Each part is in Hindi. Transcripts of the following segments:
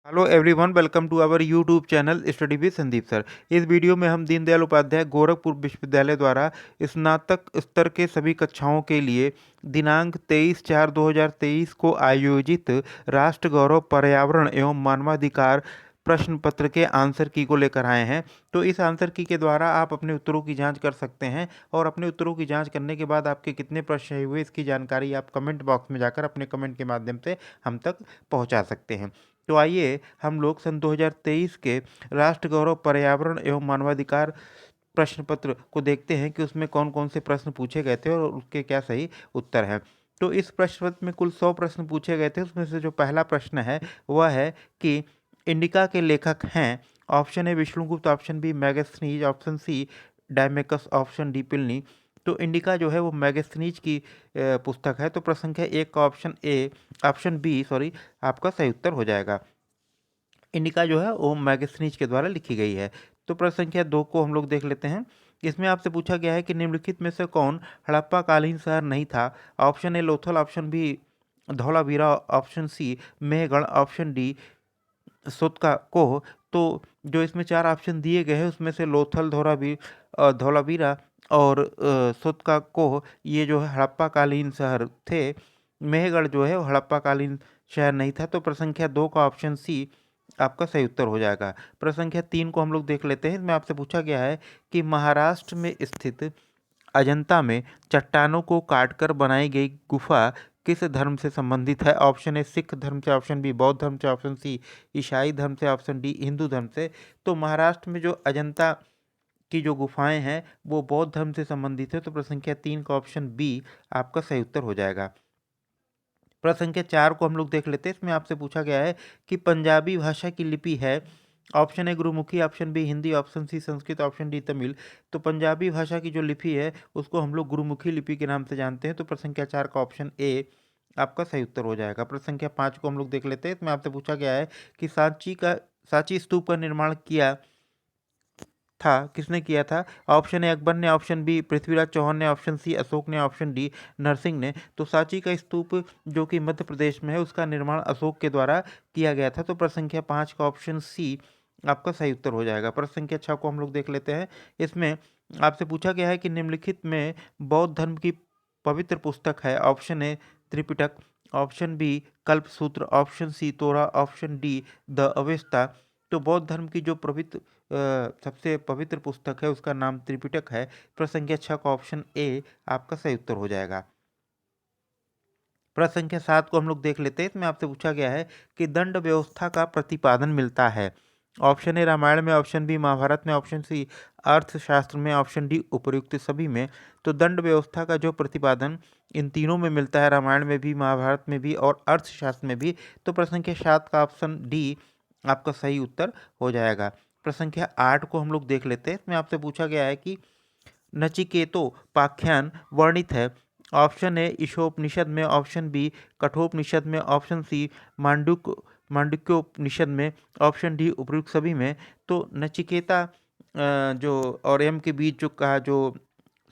Hello everyone, welcome to our YouTube channel study with Sandeep sir. इस वीडियो में हम दीनदयाल उपाध्याय गोरखपुर विश्वविद्यालय द्वारा स्नातक स्तर के सभी कक्षाओं के लिए दिनांक 23/4/2023 को आयोजित राष्ट्र गौरव पर्यावरण एवं मानवाधिकार प्रश्न पत्र के आंसर की को लेकर आए हैं। तो इस आंसर की के द्वारा आप अपने उत्तरों की जांच कर सकते हैं और अपने उत्तरों की जांच करने के बाद आपके कितने प्रश्न सही हुए इसकी जानकारी आप कमेंट बॉक्स में जाकर अपने कमेंट के माध्यम से हम तक पहुंचा सकते हैं। तो आइए हम लोग सन 2023 के राष्ट्र गौरव पर्यावरण एवं मानवाधिकार प्रश्न पत्र को देखते हैं कि उसमें कौन कौन से प्रश्न पूछे गए थे और उसके क्या सही उत्तर हैं। तो इस प्रश्न पत्र में कुल 100 प्रश्न पूछे गए थे। उसमें से जो पहला प्रश्न है वह है कि इंडिका के लेखक हैं। Option A Vishnugupta, option B Megasthenes, option C Deimachus, option D Pliny. तो इंडिका जो है वो मैगस्थनीज की पुस्तक है। तो प्रश्न संख्या 1 का ऑप्शन बी आपका सही उत्तर हो जाएगा। इंडिका जो है वो मैगस्थनीज के द्वारा लिखी गई है। तो प्रश्न संख्या 2 को हम लोग देख लेते हैं। इसमें आपसे पूछा गया है कि निम्नलिखित में से कौन हड़प्पा कालीन शहर नहीं था। Option A Lothal, option B Dholavira, option C Mehrgarh, option D Sotka Koh. तो जो इसमें 4 ऑप्शन दिए गए हैं उसमें से लोथल, धौलावीरा और सोतका कोह ये जो है हड़प्पा कालीन शहर थे। मेहगढ़ जो है वो हड़प्पा कालीन शहर नहीं था। तो प्रश्न संख्या 2 का ऑप्शन सी आपका सही उत्तर हो जाएगा। प्रश्न संख्या 3 को हम लोग देख लेते हैं। इसमें आपसे पूछा गया है कि महाराष्ट्र में स्थित अजंता में चट्टानों को काटकर बनाई गई गुफा किस धर्म से संबंधित है। ऑप्शन ए सिख धर्म से, ऑप्शन बी बौद्ध धर्म से, ऑप्शन सी ईसाई धर्म से, ऑप्शन डी हिंदू धर्म से। तो महाराष्ट्र में जो अजंता की जो गुफाएं हैं वो बौद्ध धर्म से संबंधित है। तो प्रश्न संख्या 3 का ऑप्शन बी आपका सही उत्तर हो जाएगा। प्रश्न संख्या 4 को हम लोग देख लेते हैं। इसमें आपसे पूछा गया है कि पंजाबी भाषा की लिपि है। Option A Gurmukhi, option B Hindi, option C Sanskrit, option D Tamil. तो पंजाबी भाषा की जो लिपि है उसको हम लोग गुरुमुखी लिपि के नाम से जानते हैं। तो प्रश्न संख्या 4 का ऑप्शन ए आपका सही उत्तर हो जाएगा। प्रश्न संख्या 5 को हम लोग देख लेते हैं। इसमें आपसे पूछा गया है कि सांची स्तूप का निर्माण किसने किया था। ऑप्शन ए अकबर ने, ऑप्शन बी पृथ्वीराज चौहान ने, ऑप्शन सी अशोक ने, ऑप्शन डी नरसिंह ने। तो सांची का स्तूप जो कि मध्य प्रदेश में है उसका निर्माण अशोक के द्वारा किया गया था। तो प्रश्न संख्या 5 का ऑप्शन सी आपका सही उत्तर हो जाएगा। प्रश्न संख्या 6 को हम लोग देख लेते हैं। इसमें आपसे पूछा गया है कि निम्नलिखित में बौद्ध धर्म की पवित्र पुस्तक है। Option A Tripitaka, option B Kalpasutra, option C Torah, option D the Avesta. तो बौद्ध धर्म की जो सबसे पवित्र पुस्तक है उसका नाम त्रिपिटक है। प्रश्न संख्या 6 का ऑप्शन ए आपका सही उत्तर हो जाएगा। प्रश्न संख्या 7 को हम लोग देख लेते हैं। इसमें आपसे पूछा गया है कि दंड व्यवस्था का प्रतिपादन मिलता है। ऑप्शन ए रामायण में, ऑप्शन बी महाभारत में, ऑप्शन सी अर्थशास्त्र में, ऑप्शन डी उपर्युक्त सभी में। तो दंड व्यवस्था का जो प्रतिपादन इन तीनों में मिलता है, रामायण में भी, महाभारत में भी और अर्थशास्त्र में भी। तो प्रश्न संख्या 7 का ऑप्शन डी आपका सही उत्तर हो जाएगा। प्रश्न संख्या 8 को हम लोग देख लेते हैं। इसमें आपसे पूछा गया है कि नचिकेतोपाख्यान वर्णित है। ऑप्शन ए ईशोपनिषद में, ऑप्शन बी कठोपनिषद में, ऑप्शन सी मांडुक्योपनिषद में, ऑप्शन डी उपयुक्त सभी में। तो नचिकेता जो और यम के बीच जो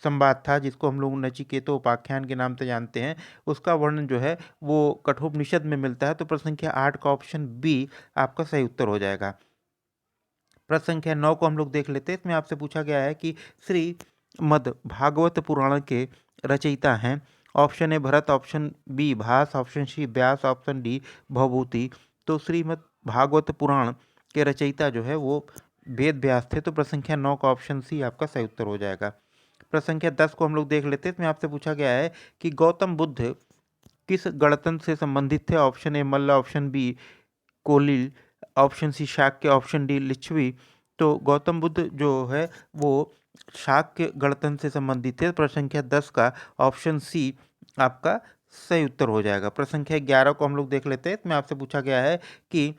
संवाद था जिसको हम लोग नचिकेतोपाख्यान के नाम से जानते हैं उसका वर्णन जो है वो कठोपनिषद में मिलता है। तो प्रश्न संख्या 8 का ऑप्शन बी आपका सही उत्तर हो जाएगा। प्रश्न संख्या 9 को हम लोग देख लेते हैं। इसमें आपसे पूछा गया है कि श्री मद भागवत पुराण के रचयिता हैं। Option A Bharat, option B Bhasa, option C Vyasa, option D Bhavabhuti. तो श्रीमद् भागवत पुराण के रचयिता जो है वो वेद व्यास थे। तो प्रश्न संख्या 9 का ऑप्शन सी आपका सही उत्तर हो जाएगा। प्रश्न संख्या 10 को हम लोग देख लेते हैं। इसमें आपसे पूछा गया है कि गौतम बुद्ध किस गणतंत्र से संबंधित थे। Option A Malla, option B Koliya, option C Shakya, option D Lichchhavi. तो गौतम बुद्ध जो है वो शाक्य गणतंत्र से संबंधित है। प्रश्न संख्या 10 का ऑप्शन सी आपका सही उत्तर हो जाएगा। प्रश्न संख्या 11 को हम लोग देख लेते हैं। इसमें आपसे पूछा गया है कि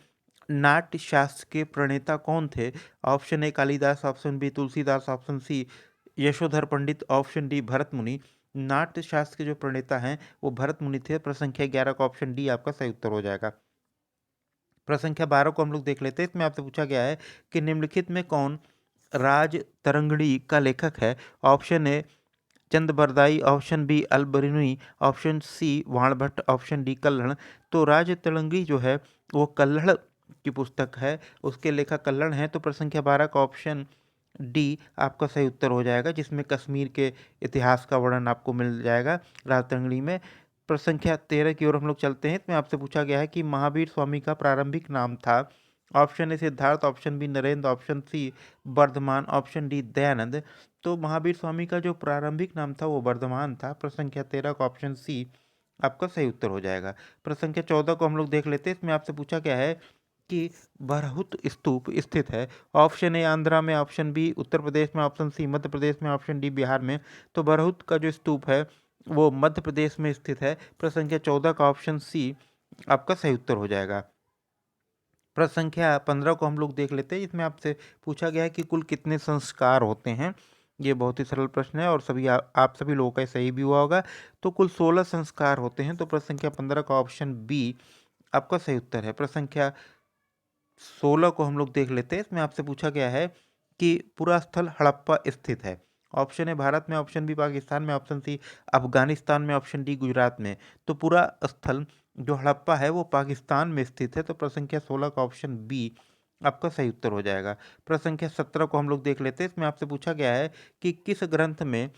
नाट्य शास्त्र के प्रणेता कौन थे। Option A Kalidas, option B Tulsidas, option C Yashodhar Pandit, option D Bharat Muni. Natya शास्त्र के जो प्रणेता हैं वो भरत मुनि थे। प्रश्न संख्या 11 का ऑप्शन डी आपका सही उत्तर हो जाएगा। प्रश्न संख्या 12 को हम लोग देख लेते हैं। इसमें आपसे पूछा गया है कि निम्नलिखित में कौन राज तरंगिणी का लेखक है। Option A Chand Bardai, option B Alberuni, option C Banabhatta, option D Kalhan. तो राज तरंगिणी जो है वो कल्हड़ की पुस्तक है, उसके लेखक कल्हड़ हैं। तो प्रश्न संख्या 12 का ऑप्शन डी आपका सही उत्तर हो जाएगा, जिसमें कश्मीर के इतिहास का वर्णन आपको मिल जाएगा राजतरंगिणी में। प्रश्न संख्या 13 की ओर हम लोग चलते हैं। इसमें आपसे पूछा गया है कि महावीर स्वामी का प्रारंभिक नाम था। Option A Siddhartha, option B Narendra, option C Vardhaman, option D Dayanand. तो महावीर स्वामी का जो प्रारंभिक नाम था वो वर्धमान था। प्रश्न संख्या 13 का ऑप्शन सी आपका सही उत्तर हो जाएगा। प्रश्न संख्या 14 को हम लोग देख लेते हैं। इसमें आपसे पूछा गया है कि बरहुत स्तूप स्थित है। ऑप्शन ए आंध्रा में, ऑप्शन बी उत्तर प्रदेश में, ऑप्शन सी मध्य प्रदेश में, ऑप्शन डी बिहार में। तो बरहुत का जो स्तूप है वो मध्य प्रदेश में स्थित है। प्रश्न संख्या 14 का ऑप्शन सी आपका सही उत्तर हो जाएगा। प्रश्न संख्या 15 को हम लोग देख लेते हैं। इसमें आपसे पूछा गया है कि कुल कितने संस्कार होते हैं। ये बहुत ही सरल प्रश्न है और आप सभी लोगों का सही भी हुआ होगा। तो कुल 16 संस्कार होते हैं। तो प्रश्न संख्या 15 का ऑप्शन बी आपका सही उत्तर है। प्रश्न संख्या 16 को हम लोग देख लेते हैं। इसमें आपसे पूछा गया है कि पूरा स्थल हड़प्पा स्थित है। ऑप्शन है भारत में, ऑप्शन बी पाकिस्तान में, ऑप्शन सी अफगानिस्तान में, ऑप्शन डी गुजरात में। तो पूरा स्थल जो हड़प्पा है वो पाकिस्तान में स्थित है। तो प्रश्न संख्या 16 का ऑप्शन बी आपका सही उत्तर हो जाएगा। प्रश्न संख्या 17 को हम लोग देख लेते हैं। इसमें आपसे पूछा गया है कि किस ग्रंथ में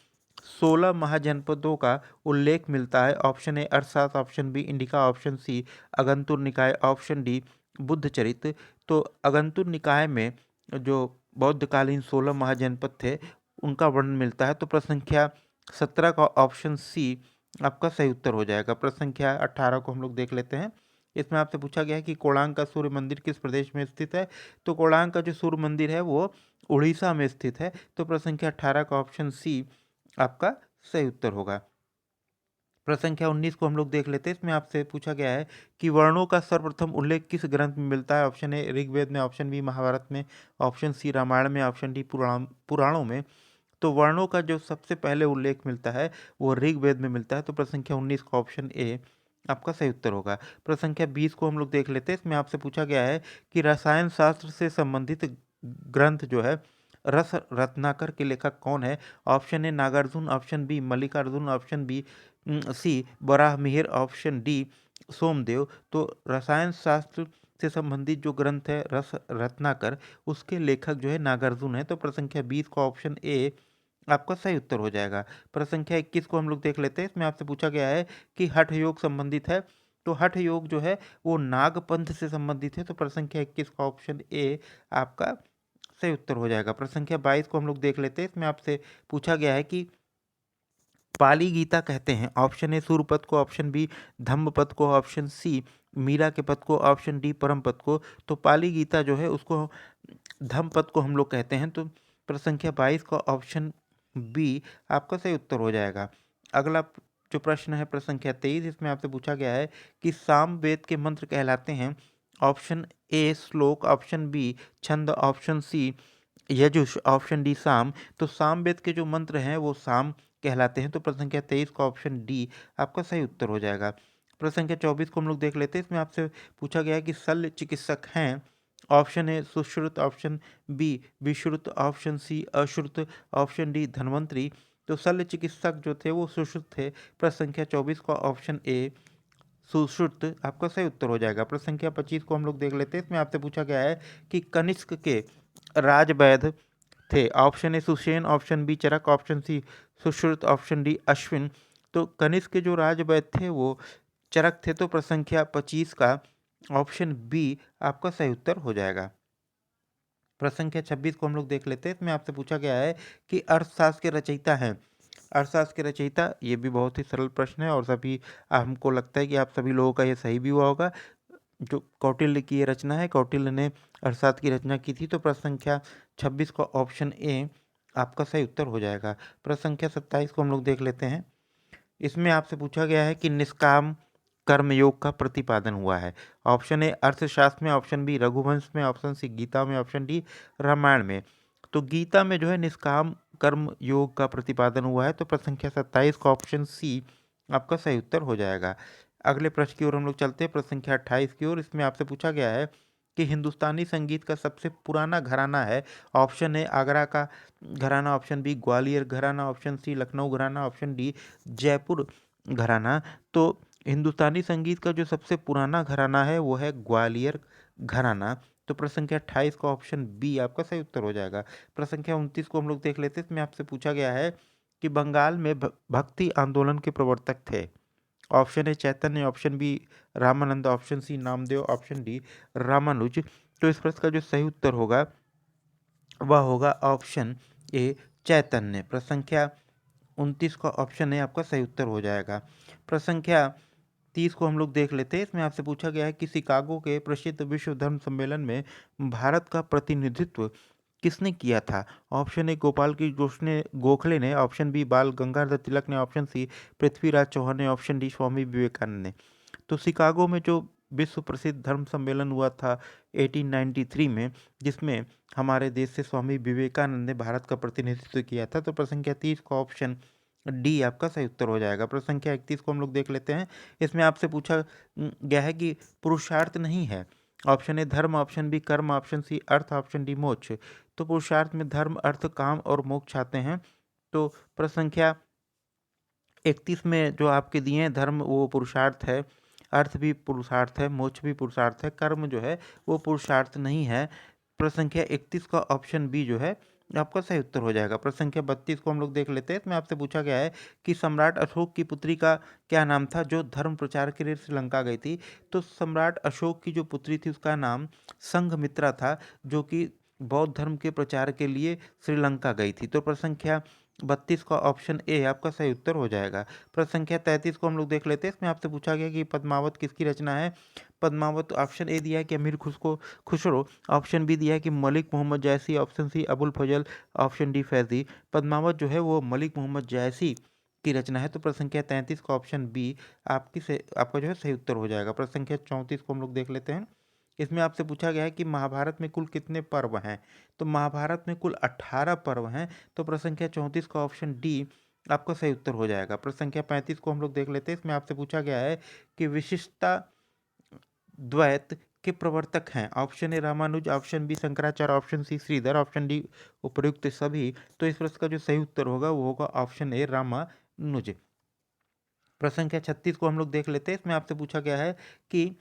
16 महाजनपदों का उल्लेख मिलता है। Option A Arthashastra, option B Indica, option C Anguttara Nikaya, option D Buddha चरित्र। तो अगंतुर निकाय में जो बौद्धकालीन 16 महाजनपद थे उनका वर्णन मिलता है। तो प्रश्न संख्या 17 का ऑप्शन सी आपका सही उत्तर हो जाएगा। प्रश्न संख्या 18 को हम लोग देख लेते हैं। इसमें आपसे पूछा गया है कि कोणार्क का सूर्य मंदिर किस प्रदेश में स्थित है। तो कोणार्क का जो सूर्य मंदिर है वो उड़ीसा में स्थित है। तो प्रश्न संख्या 18 का ऑप्शन सी आपका सही उत्तर होगा। प्रश्न संख्या 19 को हम लोग देख लेते हैं। इसमें आपसे पूछा गया है कि वर्णों का सर्वप्रथम उल्लेख किस ग्रंथ में मिलता है। ऑप्शन ए ऋग्वेद में, ऑप्शन बी महाभारत में, ऑप्शन सी रामायण में, ऑप्शन डी पुराणों में। तो वर्णों का जो सबसे पहले उल्लेख मिलता है वो ऋग्वेद में मिलता है। तो प्रश्न संख्या 19 का ऑप्शन ए आपका सही उत्तर होगा। प्रश्न संख्या 20 को हम लोग देख लेते हैं। इसमें आपसे पूछा गया है कि रसायन शास्त्र से संबंधित ग्रंथ जो है रस रत्नाकर के लेखक कौन है। Option A Nagarjuna, option B Mallikarjuna, option B C Varahamihira, option D Somadeva. तो रसायन शास्त्र से संबंधित जो ग्रंथ है रस रत्नाकर, उसके लेखक जो है नागार्जुन है। तो प्रश्न संख्या 20 का ऑप्शन ए आपका सही उत्तर हो जाएगा। प्रश्न संख्या 21 को हम लोग देख लेते हैं। इसमें आपसे पूछा गया है कि हठ योग संबंधित है। तो हठ योग जो है वो नागपंथ से संबंधित है। तो प्रश्न संख्या 21 का ऑप्शन ए आपका सही उत्तर हो जाएगा। प्रश्न संख्या 22 को हम लोग देख लेते हैं। इसमें आपसे पूछा गया है कि पाली गीता कहते हैं। ऑप्शन ए सूर्य पद को, ऑप्शन बी धम्म पद को, ऑप्शन सी मीरा के पद को, ऑप्शन डी परम पद को। तो पाली गीता जो है उसको धम्म पद को हम लोग कहते हैं। तो प्रश्न संख्या 22 का ऑप्शन बी आपका सही उत्तर हो जाएगा। अगला जो प्रश्न है प्रश्न संख्या 23, इसमें आपसे पूछा गया है कि साम वेद के मंत्र कहलाते हैं। ऑप्शन ए श्लोक, ऑप्शन बी छंद, ऑप्शन सी यजुष, ऑप्शन डी साम। तो साम वेद के जो मंत्र हैं वो साम कहलाते हैं। तो प्रश्न संख्या 23 का ऑप्शन डी आपका सही उत्तर हो जाएगा। प्रश्न संख्या 24 को हम लोग देख लेते हैं। इसमें आपसे पूछा गया है कि शल्य चिकित्सक हैं। Option A Sushruta, option B Vishruta, option C Ashruta, option D Dhanvantari. तो शल्य चिकित्सक जो थे वो सुश्रुत थे। प्रश्न संख्या 24 का ऑप्शन ए सुश्रुत आपका सही उत्तर हो जाएगा। प्रश्न संख्या 25 को हम लोग देख लेते हैं। इसमें आपसे पूछा गया है कि कनिष्क के राजवैद्य थे। Option A Sushena, option B Charaka, option C Sushruta, option D Ashwin. तो कनिष्क के जो राजवैद्य थे वो चरक थे। तो प्रश्न संख्या 25 का ऑप्शन बी आपका सही उत्तर हो जाएगा। प्रश्न संख्या 26 को हम लोग देख लेते हैं। इसमें आपसे पूछा गया है कि अर्थशास्त्र के रचयिता हैं। अर्थशास्त्र के रचयिता, ये भी बहुत ही सरल प्रश्न है और सभी हमको लगता है कि आप सभी लोगों का ये सही भी हुआ होगा। जो कौटिल्य की ये रचना है, कौटिल्य ने अर्थशास्त्र की रचना की थी। तो प्रश्न संख्या 26 का ऑप्शन ए आपका सही उत्तर हो जाएगा। प्रश्न संख्या 27 को हम लोग देख लेते हैं। इसमें आपसे पूछा गया है कि निष्काम कर्मयोग का प्रतिपादन हुआ है। ऑप्शन ए अर्थशास्त्र में, ऑप्शन बी रघुवंश में, ऑप्शन सी गीता में, ऑप्शन डी रामायण में। तो गीता में जो है निष्काम कर्म योग का प्रतिपादन हुआ है। तो प्रश्न संख्या 27 का ऑप्शन सी आपका सही उत्तर हो जाएगा। अगले प्रश्न की ओर हम लोग चलते हैं, प्रश्न संख्या 28 की ओर। इसमें आपसे पूछा गया है कि हिंदुस्तानी संगीत का सबसे पुराना घराना है। ऑप्शन ए आगरा का घराना, ऑप्शन बी ग्वालियर घराना, ऑप्शन सी लखनऊ घराना, ऑप्शन डी जयपुर घराना। तो हिंदुस्तानी संगीत का जो सबसे पुराना घराना है वो है ग्वालियर घराना। तो प्रश्न संख्या 28 का ऑप्शन बी आपका सही उत्तर हो जाएगा। प्रश्न संख्या 29 को हम लोग देख लेते हैं। इसमें आपसे पूछा गया है कि बंगाल में भक्ति आंदोलन के प्रवर्तक थे। Option A Chaitanya, option B Ramanand, option C Namdev, option D Ramanuja. तो इस प्रश्न का जो सही उत्तर होगा वह होगा ऑप्शन ए चैतन्य। प्रश्न संख्या 29 का ऑप्शन ए आपका सही उत्तर हो जाएगा। प्रश्न संख्या 30 को हम लोग देख लेते हैं। इसमें आपसे पूछा गया है कि शिकागो के प्रसिद्ध विश्व धर्म सम्मेलन में भारत का प्रतिनिधित्व किसने किया था। ऑप्शन ए गोपाल की गोखले ने, ऑप्शन बी बाल गंगाधर तिलक ने, ऑप्शन सी पृथ्वीराज चौहान ने, ऑप्शन डी स्वामी विवेकानंद ने। तो शिकागो में जो विश्व प्रसिद्ध धर्म सम्मेलन हुआ था 1893 में, जिसमें हमारे देश से स्वामी विवेकानंद ने भारत का प्रतिनिधित्व किया था। तो प्रश्न संख्या 30 का ऑप्शन डी आपका सही उत्तर हो जाएगा। प्रश्न संख्या 31 को हम लोग देख लेते हैं। इसमें आपसे पूछा गया है कि पुरुषार्थ नहीं है। ऑप्शन ए धर्म, ऑप्शन बी कर्म, ऑप्शन सी अर्थ, ऑप्शन डी मोक्ष। तो पुरुषार्थ में धर्म, अर्थ, काम और मोक्ष आते हैं। तो प्रश्न संख्या 31 में जो आपके दिए हैं, धर्म वो पुरुषार्थ है, अर्थ भी पुरुषार्थ है, मोक्ष भी पुरुषार्थ है, कर्म जो है वो पुरुषार्थ नहीं है। प्रश्न संख्या 31 का ऑप्शन बी जो है आपका सही उत्तर हो जाएगा। प्रश्न संख्या 32 को हम लोग देख लेते हैं। इसमें आपसे पूछा गया है कि सम्राट अशोक की पुत्री का क्या नाम था जो धर्म प्रचार के लिए श्रीलंका गई थी। तो सम्राट अशोक की जो पुत्री थी उसका नाम संघमित्रा था, जो कि बौद्ध धर्म के प्रचार के लिए श्रीलंका गई थी। तो प्रश्न संख्या 32 का ऑप्शन ए आपका सही उत्तर हो जाएगा। प्रश्न संख्या 33 को हम लोग देख लेते हैं। इसमें आपसे पूछा गया कि पद्मावत किसकी रचना है। पद्मावत ऑप्शन ए दिया है कि अमीर खुसरो, ऑप्शन बी दिया है कि मलिक मोहम्मद जायसी, ऑप्शन सी अबुल फजल, ऑप्शन डी फैजी। पद्मावत जो है वो मलिक मोहम्मद जायसी की रचना है। तो प्रश्न संख्या 33 का ऑप्शन बी आपका जो है सही उत्तर हो जाएगा। प्रश्न संख्या 34 को हम लोग देख लेते हैं। इसमें आपसे पूछा गया है कि महाभारत में कुल कितने पर्व हैं। तो महाभारत में कुल 18 पर्व हैं। तो प्रश्न संख्या 34 का ऑप्शन डी आपका सही उत्तर हो जाएगा। प्रश्न संख्या 35 को हम लोग देख लेते हैं। इसमें आपसे पूछा गया है कि विशिष्टता द्वैत के प्रवर्तक हैं। Option A Ramanuja, option B Shankaracharya, option C Shridhar, option D उपर्युक्त सभी। तो इस प्रश्न का जो सही उत्तर होगा वो होगा ऑप्शन ए रामानुज। प्रश्न संख्या 36 को हम लोग देख लेते हैं। इसमें आपसे पूछा गया है कि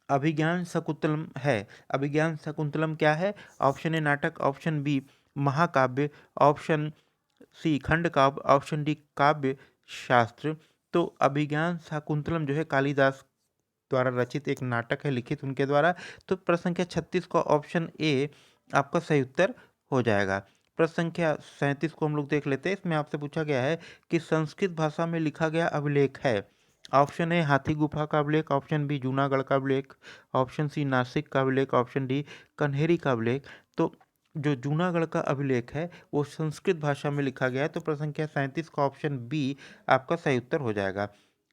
अभिज्ञान शकुंतलम है। अभिज्ञान शकुंतलम क्या है। ऑप्शन ए नाटक, ऑप्शन बी महाकाव्य, ऑप्शन सी खंड काव्य, ऑप्शन डी काव्य शास्त्र। तो अभिज्ञान शाकुंतलम जो है कालिदास द्वारा रचित एक नाटक है, लिखित उनके द्वारा। तो प्रश्न संख्या 36 का ऑप्शन ए आपका सही उत्तर हो जाएगा। प्रश्न संख्या 37 को हम लोग देख लेते हैं। इसमें आपसे पूछा गया है कि संस्कृत भाषा में लिखा गया अभिलेख है। ऑप्शन ए हाथी गुफा का अभिलेख, ऑप्शन बी जूनागढ़ का अभिलेख, ऑप्शन सी नासिक का अभिलेख, ऑप्शन डी कन्हेरी का अभिलेख। तो जो जूनागढ़ का अभिलेख है वो संस्कृत भाषा में लिखा गया है। तो प्रश्न संख्या 37 का ऑप्शन बी आपका सही उत्तर हो जाएगा।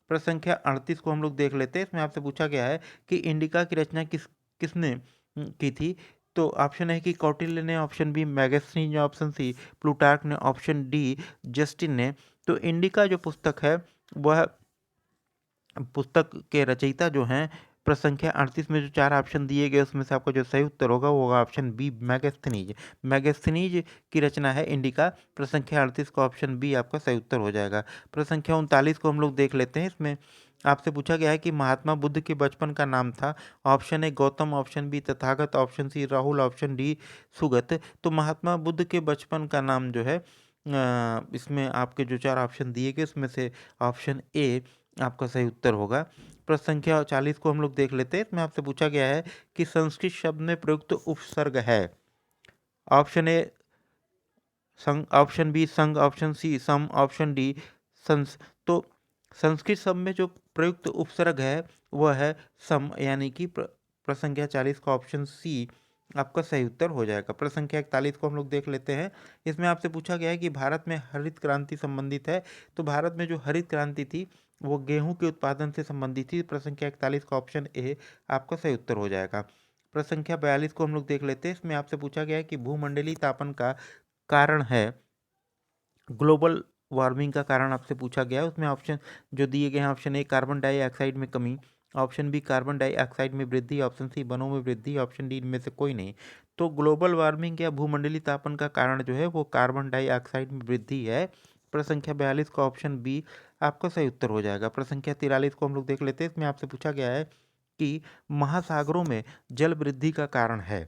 प्रश्न संख्या 38 को हम लोग देख लेते हैं। इसमें आपसे पूछा गया है कि इंडिका की रचना किसने की थी। तो ऑप्शन है कि कौटिल्य ने, ऑप्शन बी मैगस्थनीज ने, ऑप्शन सी प्लूटार्क ने, ऑप्शन डी जस्टिन ने। तो इंडिका जो पुस्तक है वह पुस्तक के रचयिता जो हैं, प्रश्न संख्या 38 में जो 4 ऑप्शन दिए गए उसमें से आपका जो सही उत्तर होगा वो होगा ऑप्शन बी मैगस्थनीज। मैगस्थनीज की रचना है इंडिका। प्रश्न संख्या 38 का ऑप्शन बी आपका सही उत्तर हो जाएगा। प्रश्न संख्या 39 को हम लोग देख लेते हैं। इसमें आपसे पूछा गया है कि महात्मा बुद्ध के बचपन का नाम था। Option A Gautam, option B Tathagat, option C Rahul, option D Sugat. तो महात्मा बुद्ध के बचपन का नाम जो है इसमें आपके जो 4 ऑप्शन दिए गए उसमें से ऑप्शन ए आपका सही उत्तर होगा। प्रश्न संख्या 40 को हम लोग देख लेते हैं। इसमें आपसे पूछा गया है कि संस्कृत शब्द में प्रयुक्त उपसर्ग है। ऑप्शन ए संग, ऑप्शन बी संग, ऑप्शन सी सम, ऑप्शन डी संस। तो संस्कृत शब्द में जो प्रयुक्त उपसर्ग है वह है सम, यानी कि प्रश्न संख्या 40 का ऑप्शन सी आपका सही उत्तर हो जाएगा। प्रश्न संख्या 41 को हम लोग देख लेते हैं। इसमें आपसे पूछा गया है कि भारत में हरित क्रांति संबंधित है। तो भारत में जो हरित क्रांति थी वो गेहूं के उत्पादन से संबंधित थी। प्रश्न संख्या 41 का ऑप्शन ए आपका सही उत्तर हो जाएगा। प्रश्न संख्या 42 को हम लोग देख लेते हैं। इसमें आपसे पूछा गया है कि भूमंडलीय तापन का कारण है, ग्लोबल वार्मिंग का कारण आपसे पूछा गया है। उसमें ऑप्शन जो दिए गए हैं, ऑप्शन ए कार्बन डाइऑक्साइड में कमी, ऑप्शन बी कार्बन डाइऑक्साइड में वृद्धि, ऑप्शन सी वनों में वृद्धि, ऑप्शन डी इनमें से कोई नहीं। तो ग्लोबल वार्मिंग या भूमंडलीय तापन का कारण जो है वो कार्बन डाइऑक्साइड में वृद्धि है। प्रश्न संख्या 42 का ऑप्शन बी आपका सही उत्तर हो जाएगा। प्रश्न संख्या 43 को हम लोग देख लेते हैं। इसमें आपसे पूछा गया है कि महासागरों में जल वृद्धि का कारण है?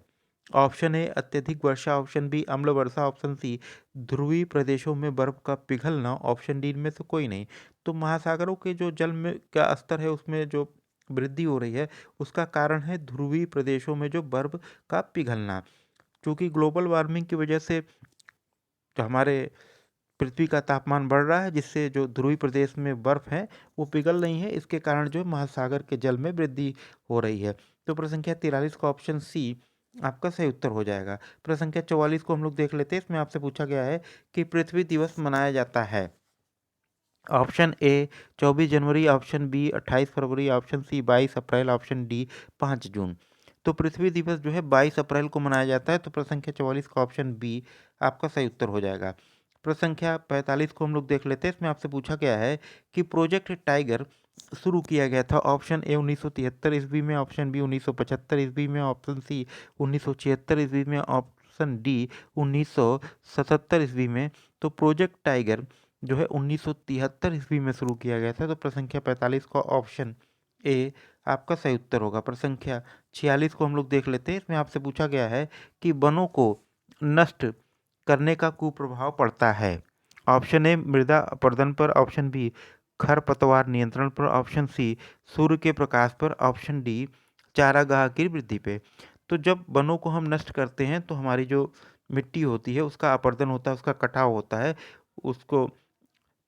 ऑप्शन ए अत्यधिक वर्षा, ऑप्शन बी अम्ल वर्षा, ऑप्शन सी ध्रुवीय प्रदेशों में बर्फ का पिघलना, ऑप्शन डी इनमें से कोई नहीं। तो महासागरों के जो जल में का स्तर है उसमें जो वृद्धि हो रही है उसका कारण है ध्रुवीय प्रदेशों में जो बर्फ का पिघलना। क्योंकि ग्लोबल वार्मिंग की वजह से जो हमारे पृथ्वी का तापमान बढ़ रहा है, जिससे जो ध्रुवीय प्रदेश में बर्फ है वो पिघल रही है, इसके कारण जो महासागर के जल में वृद्धि हो रही है। तो प्रश्न संख्या 43 का ऑप्शन सी आपका सही उत्तर हो जाएगा। प्रश्न संख्या 44 को हम लोग देख लेते हैं। इसमें आपसे पूछा गया है कि पृथ्वी दिवस मनाया जाता है। ऑप्शन ए 24 जनवरी, ऑप्शन बी 28 फरवरी, ऑप्शन सी 22 अप्रैल, ऑप्शन डी 5 जून। तो पृथ्वी दिवस जो है 22 अप्रैल को मनाया जाता है। तो प्रश्न संख्या 44 का ऑप्शन बी आपका सही उत्तर हो जाएगा। प्रश्न संख्या 45 को हम लोग देख लेते हैं। इसमें आपसे पूछा गया है कि प्रोजेक्ट टाइगर शुरू किया गया था। ऑप्शन ए 1973 ईस्वी में, ऑप्शन बी 1975 ईस्वी में, ऑप्शन सी 1976 ईस्वी में, ऑप्शन डी 1977 ईस्वी में। तो प्रोजेक्ट टाइगर जो है 1973 ईस्वी में शुरू किया गया था। तो प्रश्न संख्या 45 का ऑप्शन ए आपका सही उत्तर होगा। प्रश्न संख्या 46 को हम लोग देख लेते हैं। इसमें आपसे पूछा गया है कि वनों को नष्ट करने का कुप्रभाव पड़ता है। ऑप्शन ए मृदा अपरदन पर, ऑप्शन बी खरपतवार नियंत्रण पर, ऑप्शन सी सूर्य के प्रकाश पर, ऑप्शन डी चारागाह की वृद्धि पे। तो जब वनों को हम नष्ट करते हैं तो हमारी जो मिट्टी होती है उसका अपरदन होता है, उसका कटाव होता है उसको।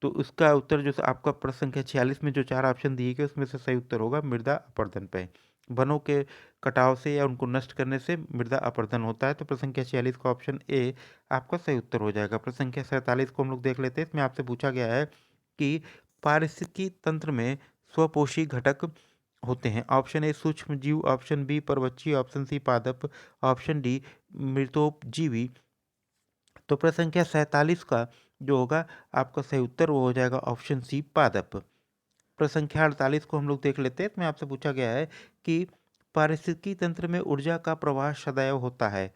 तो उसका उत्तर जो आपका प्रश्न संख्या 46 में जो 4 ऑप्शन दिए गए उसमें से सही उत्तर होगा मृदा अपरदन पे। वनों के कटाव से या उनको नष्ट करने से मृदा अपरदन होता है। तो प्रश्न संख्या 46 का ऑप्शन ए आपका सही उत्तर हो जाएगा। प्रश्न संख्या 47 को हम लोग देख लेते हैं। इसमें आपसे पूछा गया है कि पारिस्थितिकी तंत्र में स्वपोषी घटक होते हैं। ऑप्शन ए सूक्ष्म जीव, ऑप्शन बी परवच्छी, ऑप्शन सी पादप, ऑप्शन डी मृतोपजीवी। तो प्रश्न संख्या 47 का जो होगा आपका सही उत्तर वो हो जाएगा ऑप्शन सी पादप। प्रश्न संख्या 48 को हम लोग देख लेते हैं। इसमें आपसे पूछा गया है कि पारिस्थितिकी तंत्र में ऊर्जा का प्रवाह सदैव होता है।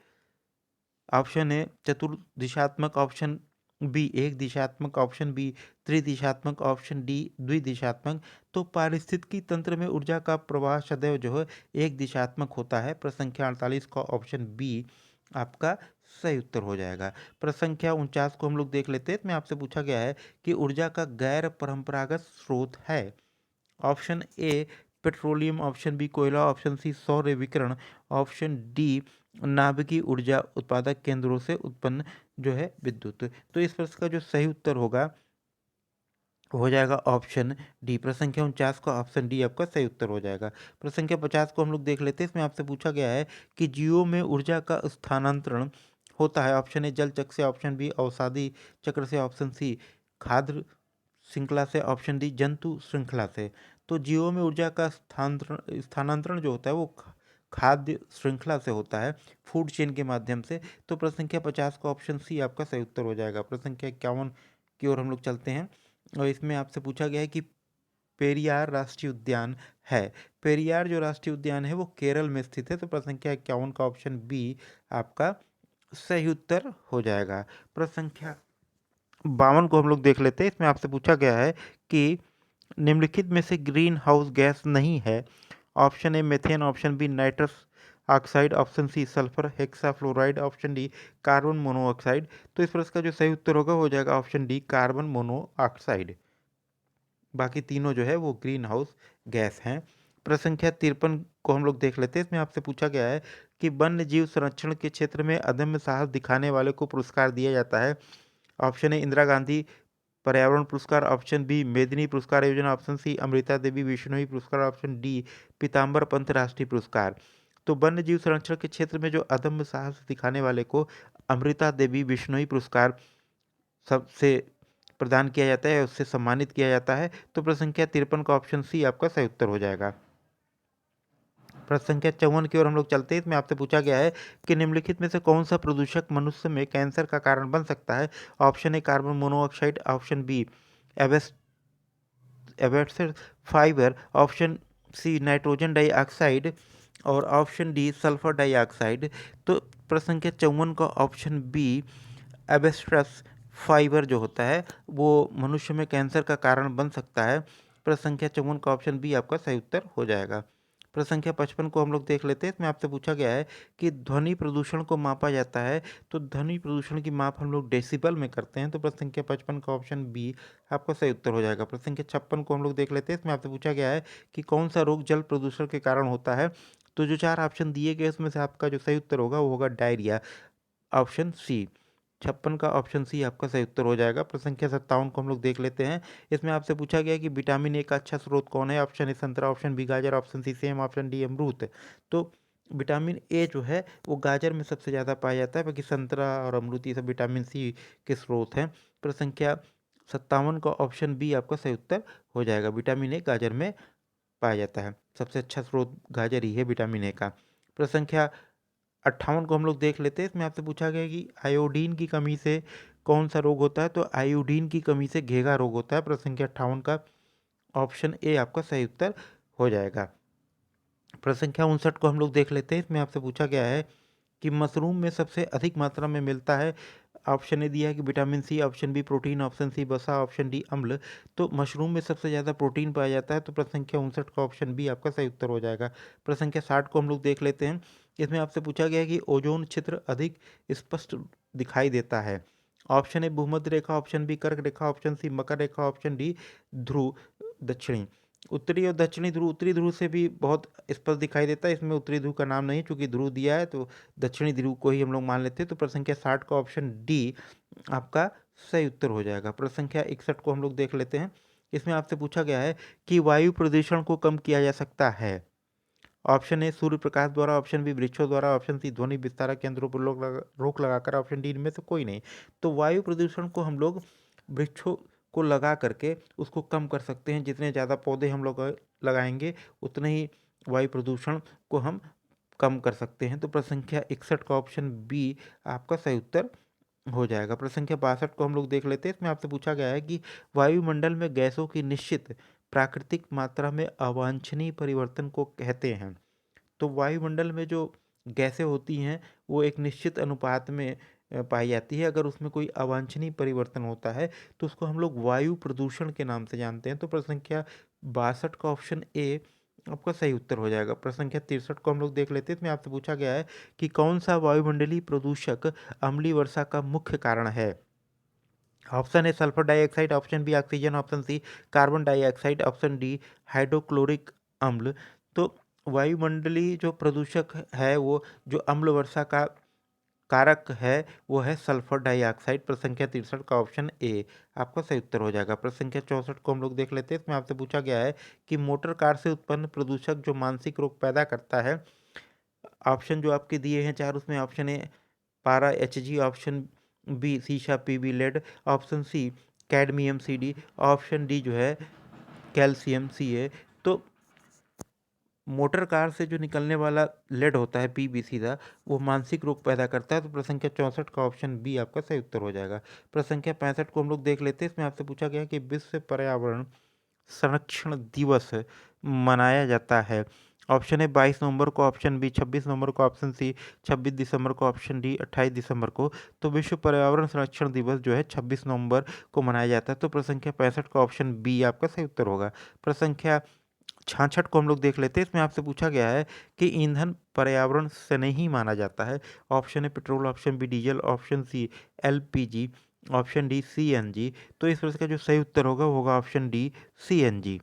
ऑप्शन ए चतुर्दिशात्मक, ऑप्शन बी एक दिशात्मक, ऑप्शन बी त्रिदिशात्मक, ऑप्शन डी द्विदिशात्मक। तो पारिस्थितिकी तंत्र में ऊर्जा का प्रवाह सदैव जो है एक दिशात्मक होता है। प्रश्न संख्या 48 का ऑप्शन बी आपका सही उत्तर हो जाएगा। प्रश्न संख्या 49 को हम लोग देख लेते हैं। इसमें आपसे पूछा गया है कि ऊर्जा का गैर परंपरागत स्रोत है। Option A petroleum, option B कोयला, ऑप्शन सी सौर विकिरण, ऑप्शन डी नाभिकीय ऊर्जा उत्पादक केंद्रों से उत्पन्न जो है विद्युत। तो इस प्रश्न का जो सही उत्तर होगा हो जाएगा ऑप्शन डी। प्रश्न संख्या 49 का ऑप्शन डी आपका सही उत्तर हो जाएगा। प्रश्न संख्या 50 को हम लोग देख लेते हैं। इसमें आपसे पूछा गया है कि जीवों में ऊर्जा का स्थानांतरण होता है। ऑप्शन ए जल चक्र से, ऑप्शन बी अवसादी चक्र से, ऑप्शन सी खाद्य श्रृंखला से, ऑप्शन डी जंतु श्रृंखला से। तो जीवों में ऊर्जा का स्थानांतरण स्थानांतरण जो होता है वो खाद्य श्रृंखला से होता है, फूड चेन के माध्यम से। तो प्रश्न संख्या 50 का ऑप्शन सी आपका सही उत्तर हो जाएगा। प्रश्न संख्या 51 की ओर हम लोग चलते हैं और इसमें आपसे पूछा गया है कि पेरियार राष्ट्रीय उद्यान है। पेरियार जो राष्ट्रीय उद्यान है वो केरल में स्थित है। तो प्रश्न संख्या 51 का ऑप्शन बी आपका सही उत्तर हो जाएगा। प्रश्न संख्या 52 को हम लोग देख लेते हैं। इसमें आपसे पूछा गया है कि निम्नलिखित में से ग्रीन हाउस गैस नहीं है। Option A methane, option B nitrous oxide, option C sulphur hexafluoride, option D carbon monoxide. तो इस प्रश्न का जो सही उत्तर होगा हो जाएगा ऑप्शन डी कार्बन मोनोऑक्साइड। बाकी तीनों जो है वो ग्रीन हाउस गैस हैं। प्रश्न संख्या 53 को हम लोग देख लेते हैं। इसमें आपसे पूछा गया है कि वन्य जीव संरक्षण के क्षेत्र में अदम्य साहस दिखाने वाले को पुरस्कार दिया जाता है। ऑप्शन ए इंदिरा गांधी पर्यावरण पुरस्कार, ऑप्शन बी मेदिनी पुरस्कार योजना, ऑप्शन सी अमृता देवी बिश्नोई पुरस्कार, ऑप्शन डी पीताम्बर पंत राष्ट्रीय पुरस्कार। तो वन्य जीव संरक्षण के क्षेत्र में जो अदम्य साहस दिखाने वाले को अमृता देवी बिश्नोई पुरस्कार सबसे प्रदान किया जाता है, उससे सम्मानित किया जाता है। तो प्रश्न संख्या 53 का ऑप्शन सी आपका सही उत्तर हो जाएगा। प्रश्न संख्या 54 की ओर हम लोग चलते हैं। इसमें आपसे पूछा गया है कि निम्नलिखित में से कौन सा प्रदूषक मनुष्य में कैंसर का कारण बन सकता है। Option A carbon monoxide, option B absorb fibre, option C nitrogen dioxide और ऑप्शन डी सल्फर डाइऑक्साइड। तो प्रश्न संख्या 54 का ऑप्शन बी एब्सट्रस फाइबर जो होता है वो मनुष्य में कैंसर का कारण बन सकता है। प्रश्न संख्या 54 का ऑप्शन बी आपका सही उत्तर हो जाएगा। प्रश्न संख्या 55 को हम लोग देख लेते हैं। इसमें आपसे पूछा गया है कि ध्वनि प्रदूषण को मापा जाता है, तो ध्वनि प्रदूषण की माप हम लोग डेसिबल में करते हैं। तो प्रश्न संख्या 55 का ऑप्शन बी आपका सही उत्तर हो जाएगा। प्रश्न संख्या 56 को हम लोग देख लेते हैं। इसमें आपसे पूछा गया है कि कौन सा रोग जल प्रदूषण के कारण होता है। तो जो 4 ऑप्शन दिए गए उसमें से आपका जो सही उत्तर होगा वो होगा डायरिया, ऑप्शन सी। 56 का ऑप्शन सी आपका सही उत्तर हो जाएगा। प्रश्न संख्या 57 को हम लोग देख लेते हैं। इसमें आपसे पूछा गया है कि विटामिन ए का अच्छा स्रोत कौन है। ऑप्शन ए संतरा, ऑप्शन बी गाजर, ऑप्शन सी सेम, ऑप्शन डी अमरूद। तो विटामिन ए जो है वो गाजर में सबसे ज़्यादा पाया जाता है, बाकी संतरा और अमरूद ये सब विटामिन सी के स्रोत हैं। प्रश्न संख्या 57 का ऑप्शन बी आपका सही उत्तर हो जाएगा। विटामिन ए गाजर में पाया जाता है, सबसे अच्छा स्रोत गाजर ही है विटामिन ए का। प्रश्न संख्या 58 को हम लोग देख लेते हैं। इसमें आपसे पूछा गया है कि आयोडीन की कमी से कौन सा रोग होता है। तो आयोडीन की कमी से घेगा रोग होता है। प्रश्न संख्या 58 का ऑप्शन ए आपका सही उत्तर हो जाएगा। प्रश्न संख्या 59 को हम लोग देख लेते हैं। इसमें आपसे पूछा गया है कि मशरूम में सबसे अधिक मात्रा में मिलता है। ऑप्शन ए दिया है कि vitamin C, option B protein, option C वसा, ऑप्शन डी अम्ल। तो मशरूम में सबसे ज़्यादा प्रोटीन पाया जाता है। तो प्रश्न संख्या 59 का ऑप्शन बी आपका सही उत्तर हो जाएगा। प्रश्न संख्या 60 को हम लोग देख लेते हैं। इसमें आपसे पूछा गया है कि ओजोन क्षेत्र अधिक स्पष्ट दिखाई देता है। ऑप्शन ए भूमध्य रेखा, ऑप्शन बी कर्क रेखा, ऑप्शन सी मकर रेखा, ऑप्शन डी ध्रुव दक्षिणी। उत्तरी और दक्षिणी ध्रुव, उत्तरी ध्रुव से भी बहुत स्पष्ट दिखाई देता है। इसमें उत्तरी ध्रुव का नाम नहीं, चूंकि ध्रुव दिया है तो दक्षिणी ध्रुव को ही हम लोग मान लेते हैं। तो प्रश्न संख्या 60 का ऑप्शन डी आपका सही उत्तर हो जाएगा। प्रश्न संख्या 61 को हम लोग देख लेते हैं। इसमें आपसे पूछा गया है कि वायु प्रदूषण को कम किया जा सकता है। ऑप्शन ए सूर्य प्रकाश द्वारा, ऑप्शन बी वृक्षों द्वारा, ऑप्शन सी ध्वनि विस्तारक केंद्रों पर रोक लगाकर, ऑप्शन डी इनमें से कोई नहीं। तो वायु प्रदूषण को हम लोग वृक्षों को लगा करके उसको कम कर सकते हैं। जितने ज़्यादा पौधे हम लोग लगाएंगे उतने ही वायु प्रदूषण को हम कम कर सकते हैं। तो प्रश्न संख्या 61 का ऑप्शन बी आपका सही उत्तर हो जाएगा। प्रश्न संख्या 62 को हम लोग देख लेते हैं। इसमें आपसे पूछा गया है कि वायुमंडल में गैसों की निश्चित प्राकृतिक मात्रा में अवांछनीय परिवर्तन को कहते हैं। तो वायुमंडल में जो गैसें होती हैं वो एक निश्चित अनुपात में पाई जाती है। अगर उसमें कोई अवांछनीय परिवर्तन होता है तो उसको हम लोग वायु प्रदूषण के नाम से जानते हैं। तो प्रश्न संख्या 62 का ऑप्शन ए आपका सही उत्तर हो जाएगा। प्रश्न संख्या 63 को हम लोग देख लेते हैं। इसमें आपसे पूछा गया है कि कौन सा वायुमंडलीय प्रदूषक अम्लीय वर्षा का मुख्य कारण है। Option A sulphur dioxide, option B oxygen, option C carbon dioxide, option D hydrochloric अम्ल। तो वायुमंडलीय जो प्रदूषक है वो जो अम्ल वर्षा का कारक है वो है सल्फर डाइऑक्साइड। प्रश्न संख्या 63 का ऑप्शन ए आपका सही उत्तर हो जाएगा। प्रश्न संख्या 64 को हम लोग देख लेते हैं। इसमें आपसे पूछा गया है कि मोटर कार से उत्पन्न प्रदूषक जो मानसिक रोग पैदा करता है। ऑप्शन जो आपके दिए हैं 4, उसमें ऑप्शन ए पारा एचजी, ऑप्शन बी शीशा Pb lead, option C cadmium Cd, option D जो है कैल्शियम सी ए। तो मोटर कार से जो निकलने वाला लेड होता है पीबीसी का, वो मानसिक रोग पैदा करता है। तो प्रश्न संख्या 64 का ऑप्शन बी आपका सही उत्तर हो जाएगा। प्रश्न संख्या 65 को हम लोग देख लेते हैं। इसमें आपसे पूछा गया कि विश्व पर्यावरण संरक्षण दिवस मनाया जाता है। ऑप्शन ए 22 नवंबर को, ऑप्शन बी 26 नवंबर को, ऑप्शन सी 26 दिसंबर को, ऑप्शन डी 28 दिसंबर को। तो विश्व पर्यावरण संरक्षण दिवस जो है 26 नवंबर को मनाया जाता है। तो प्रश्न संख्या 65 का ऑप्शन बी आपका सही उत्तर होगा। प्रश्न संख्या 66 को हम लोग देख लेते हैं। इसमें आपसे पूछा गया है कि ईंधन पर्यावरण स्नेही माना जाता है। Option A petrol, option B diesel, option C LPG, option D CNG. तो इस प्रश्न का जो सही उत्तर होगा वो होगा ऑप्शन डी सीएनजी।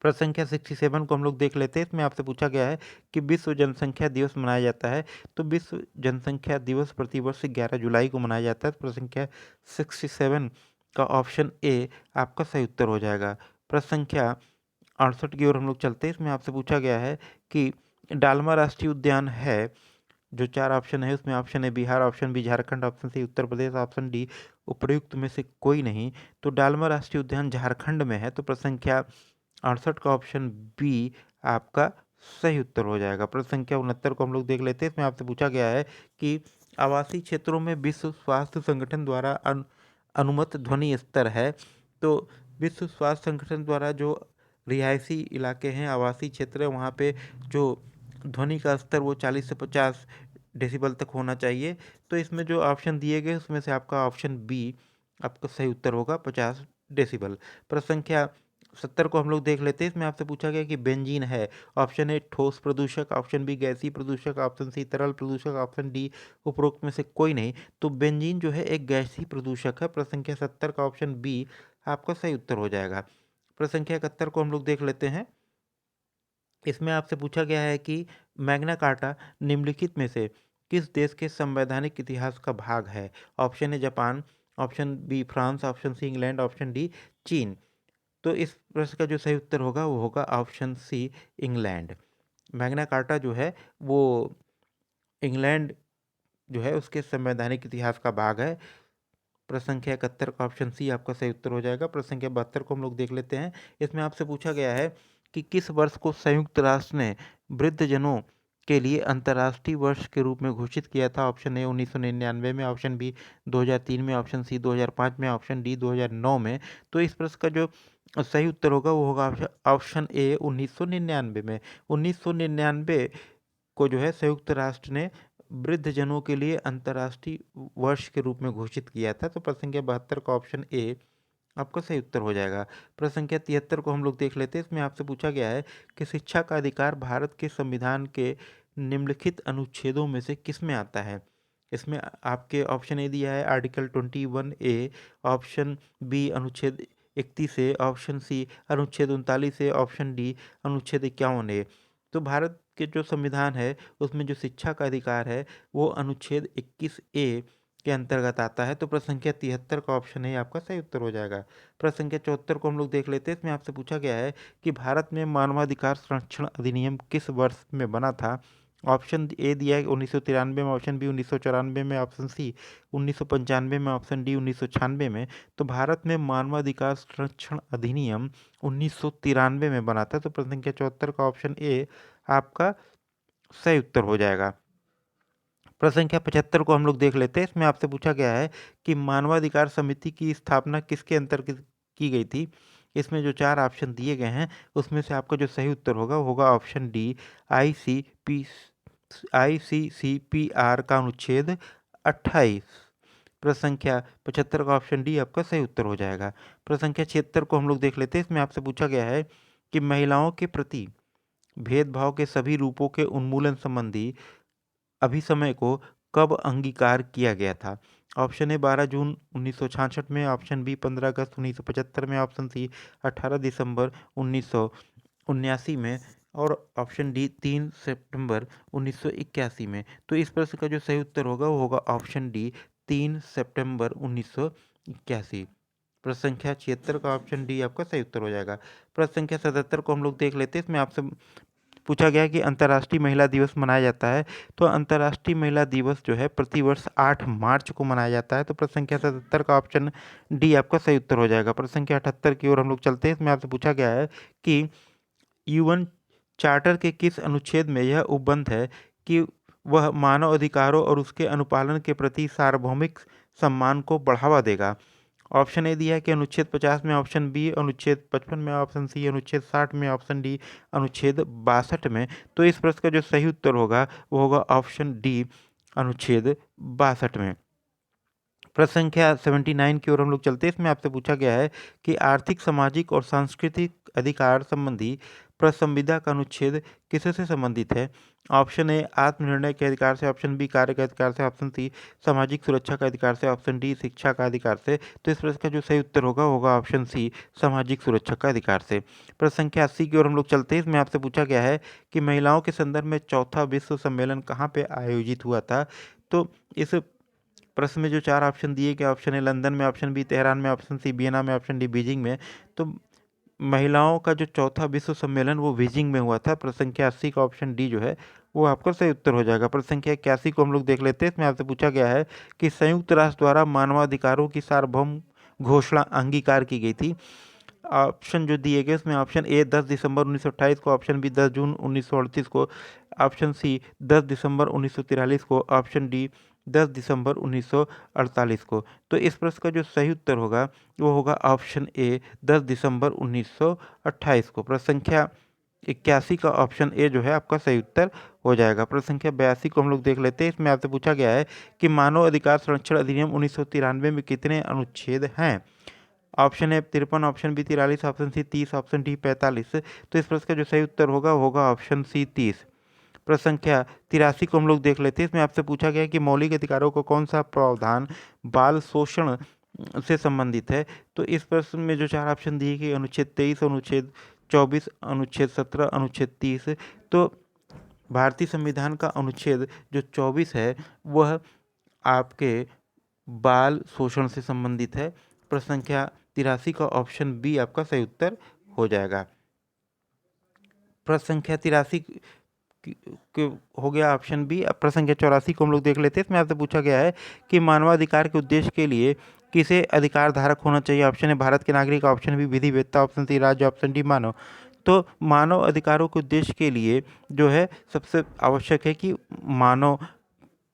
प्रश्न संख्या 67 को हम लोग देख लेते हैं। इसमें आपसे पूछा गया है कि विश्व जनसंख्या दिवस मनाया जाता है। तो विश्व जनसंख्या दिवस प्रतिवर्ष 11 जुलाई को मनाया जाता है। तो प्रश्न संख्या 67 का ऑप्शन ए आपका सही उत्तर हो जाएगा। प्रश्न संख्या 68 की ओर हम लोग चलते हैं। इसमें आपसे पूछा गया है कि डालमा राष्ट्रीय उद्यान है। जो 4 ऑप्शन है उसमें option A Bihar, option B Jharkhand, option C Uttar Pradesh, option D उपर्युक्त में से कोई नहीं। तो डालमा राष्ट्रीय उद्यान झारखंड में है। तो प्रश्न संख्या 68 का ऑप्शन बी आपका सही उत्तर हो जाएगा। प्रश्न संख्या 69 को हम लोग देख लेते हैं। इसमें आपसे पूछा गया है कि आवासीय क्षेत्रों में विश्व स्वास्थ्य संगठन द्वारा अनुमत ध्वनि स्तर है। तो विश्व स्वास्थ्य संगठन द्वारा जो रिहायशी इलाके हैं, आवासीय क्षेत्र है, वहाँ पे जो ध्वनि का स्तर वो 40 से 50 डेसिबल तक होना चाहिए। तो इसमें जो ऑप्शन दिए गए उसमें से आपका ऑप्शन बी आपका सही उत्तर होगा 50 डेसिबल। प्रश्न संख्या 70 को हम लोग देख लेते हैं। इसमें आपसे पूछा गया कि बेंजीन है। ऑप्शन ए ठोस प्रदूषक, ऑप्शन बी गैसीय प्रदूषक, ऑप्शन सी तरल प्रदूषक, ऑप्शन डी उपरोक्त में से कोई नहीं। तो बेंजीन जो है एक गैसीय प्रदूषक है। प्रश्न संख्या 70 का ऑप्शन बी आपका सही उत्तर हो जाएगा। प्रश्न संख्या 71 को हम लोग देख लेते हैं। इसमें आपसे पूछा गया है कि मैग्ना कार्टा निम्नलिखित में से किस देश के संवैधानिक इतिहास का भाग है। Option A Japan, option B France, option C England, option D चीन। तो इस प्रश्न का जो सही उत्तर होगा वो होगा option C England. Magna Carta जो है वो इंग्लैंड जो है उसके संवैधानिक इतिहास का भाग है। प्रश्न संख्या 71 का ऑप्शन सी आपका सही उत्तर हो जाएगा। प्रश्न संख्या 72 को हम लोग देख लेते हैं। इसमें आपसे पूछा गया है कि किस वर्ष को संयुक्त राष्ट्र ने वृद्धजनों के लिए अंतर्राष्ट्रीय वर्ष के रूप में घोषित किया था। ऑप्शन ए 1999 में, ऑप्शन बी 2003 में, ऑप्शन सी 2005 में, ऑप्शन डी 2009 में। तो इस प्रश्न का जो सही उत्तर होगा वो होगा ऑप्शन ए 1999 में। 1999 को जो है संयुक्त राष्ट्र ने वृद्धजनों के लिए अंतर्राष्ट्रीय वर्ष के रूप में घोषित किया था। तो प्रश्न संख्या 72 का ऑप्शन ए आपका सही उत्तर हो जाएगा। प्रश्न संख्या 73 को हम लोग देख लेते हैं। इसमें आपसे पूछा गया है कि शिक्षा का अधिकार भारत के संविधान के निम्नलिखित अनुच्छेदों में से किस में आता है। इसमें आपके ऑप्शन ए दिया है आर्टिकल 21A, ऑप्शन बी अनुच्छेद 31 ए, ऑप्शन सी अनुच्छेद 39 ए, ऑप्शन डी अनुच्छेद 51 ए। तो भारत के जो संविधान है उसमें जो शिक्षा का अधिकार है वो अनुच्छेद 21A के अंतर्गत आता है। तो प्रश्न संख्या 73 का ऑप्शन है आपका सही उत्तर हो जाएगा। प्रश्न संख्या 74 को हम लोग देख लेते हैं। इसमें आपसे पूछा गया है कि भारत में मानवाधिकार संरक्षण अधिनियम किस वर्ष में बना था। ऑप्शन ए दिया है 1993 में, ऑप्शन बी 1994 में, ऑप्शन सी 1995 में, ऑप्शन डी 1996 में। तो भारत में मानवाधिकार संरक्षण अधिनियम 1993 में बना था। तो प्रश्न संख्या 74 का ऑप्शन ए आपका सही उत्तर हो जाएगा। प्रश्न संख्या 75 को हम लोग देख लेते हैं। इसमें आपसे पूछा गया है कि मानवाधिकार समिति की स्थापना किसके अंतर्गत की गई थी। इसमें जो 4 ऑप्शन दिए गए हैं उसमें से आपका जो सही उत्तर होगा वो होगा ऑप्शन डी ICCPR का अनुच्छेद 28। प्रश्न संख्या 75 का ऑप्शन डी आपका सही उत्तर हो जाएगा। प्रश्न संख्या 76 को हम लोग देख लेते हैं। इसमें आपसे पूछा गया है कि महिलाओं के प्रति भेदभाव के सभी रूपों के उन्मूलन संबंधी अभिसमय को कब अंगीकार किया गया था। ऑप्शन ए 12 जून 1966 में, ऑप्शन बी 15 अगस्त 1975 में, ऑप्शन सी 18 दिसंबर 1979 में और ऑप्शन डी 3 सितंबर 1981 में। तो इस प्रश्न का जो सही उत्तर होगा वो होगा ऑप्शन डी 3 सितंबर 1981। प्रश्न संख्या 76 का ऑप्शन डी आपका सही उत्तर हो जाएगा। प्रश्न संख्या 77 को हम लोग देख लेते हैं। इसमें आपसे पूछा गया कि अंतर्राष्ट्रीय महिला दिवस मनाया जाता है। तो अंतर्राष्ट्रीय महिला दिवस जो है प्रतिवर्ष 8 मार्च को मनाया जाता है। तो प्रश्न संख्या 77 का ऑप्शन डी आपका सही उत्तर हो जाएगा। प्रश्न संख्या 78 की ओर हम लोग चलते हैं। इसमें आपसे पूछा गया है कि यूएन चार्टर के किस अनुच्छेद में यह उपबंध है कि वह मानव अधिकारों और उसके अनुपालन के प्रति सार्वभौमिक सम्मान को बढ़ावा देगा। ऑप्शन ए दिया है कि अनुच्छेद 50 में, ऑप्शन बी अनुच्छेद 55 में, ऑप्शन सी अनुच्छेद 60 में, ऑप्शन डी अनुच्छेद 62 में। तो इस प्रश्न का जो सही उत्तर होगा वो होगा ऑप्शन डी अनुच्छेद 62 में। प्रश्न संख्या 79 की ओर हम लोग चलते हैं। इसमें आपसे पूछा गया है कि आर्थिक, सामाजिक और सांस्कृतिक अधिकार संबंधी प्रसंविदा का अनुच्छेद किससे संबंधित है। ऑप्शन ए आत्मनिर्णय के अधिकार से, ऑप्शन बी कार्य के अधिकार से, ऑप्शन सी सामाजिक सुरक्षा का अधिकार से, ऑप्शन डी शिक्षा का अधिकार से। तो इस प्रश्न का जो सही उत्तर होगा होगा ऑप्शन सी सामाजिक सुरक्षा का अधिकार से। प्रश्न संख्या 80 की ओर हम लोग चलते हैं। इसमें आपसे पूछा गया है कि महिलाओं के संदर्भ में चौथा विश्व सम्मेलन कहाँ पे आयोजित हुआ था। तो इस प्रश्न में जो 4 ऑप्शन दिए गए, ऑप्शन ए लंदन में, ऑप्शन बी तेहरान में, ऑप्शन सी वियना में, ऑप्शन डी बीजिंग में। तो महिलाओं का जो चौथा विश्व सम्मेलन वो बीजिंग में हुआ था। प्रश्न संख्या 80 का ऑप्शन डी जो है वो आपका सही उत्तर हो जाएगा। प्रश्न संख्या 81 को हम लोग देख लेते हैं। इसमें आपसे पूछा गया है कि संयुक्त राष्ट्र द्वारा मानवाधिकारों की सार्वभौम घोषणा अंगीकार की गई थी। ऑप्शन जो दिए गए उसमें ऑप्शन ए 10 दिसंबर 1928 को, ऑप्शन बी 10 जून 1938 को, ऑप्शन सी 10 दिसंबर 1943 को, ऑप्शन डी 10 दिसंबर 1948 को। तो इस प्रश्न का जो सही उत्तर होगा वो होगा ऑप्शन ए 10 दिसंबर 1928 को। प्रश्न संख्या 81 का ऑप्शन ए जो है आपका सही उत्तर हो जाएगा। प्रश्न संख्या 82 को हम लोग देख लेते हैं। इसमें आपसे पूछा गया है कि मानव अधिकार संरक्षण अधिनियम 1993 में कितने अनुच्छेद हैं। Option A 53, option B 43, option C 30, option D 45। तो इस प्रश्न का जो सही उत्तर होगा होगा ऑप्शन सी 30। प्रश्न संख्या 83 को हम लोग देख लेते हैं। इसमें आपसे पूछा गया है कि मौलिक अधिकारों का कौन सा प्रावधान बाल शोषण से संबंधित है। तो इस प्रश्न में जो चार ऑप्शन दिए गए, अनुच्छेद 23, अनुच्छेद 24, अनुच्छेद 17, अनुच्छेद 30। तो भारतीय संविधान का अनुच्छेद जो 24 है वह आपके बाल शोषण से संबंधित है। प्रश्न संख्या 83 का ऑप्शन बी आपका सही उत्तर हो जाएगा। प्रश्न संख्या 83 हो गया ऑप्शन बी। अब प्रश्न संख्या 84 को हम लोग देख लेते हैं। इसमें आपसे पूछा गया है कि मानवाधिकार के उद्देश्य के लिए किसे अधिकार धारक होना चाहिए। ऑप्शन है भारत के नागरिक, ऑप्शन बी विधि वेत्ता, ऑप्शन सी राज्य, ऑप्शन डी मानव। तो मानव अधिकारों के उद्देश्य के लिए जो है सबसे आवश्यक है कि मानव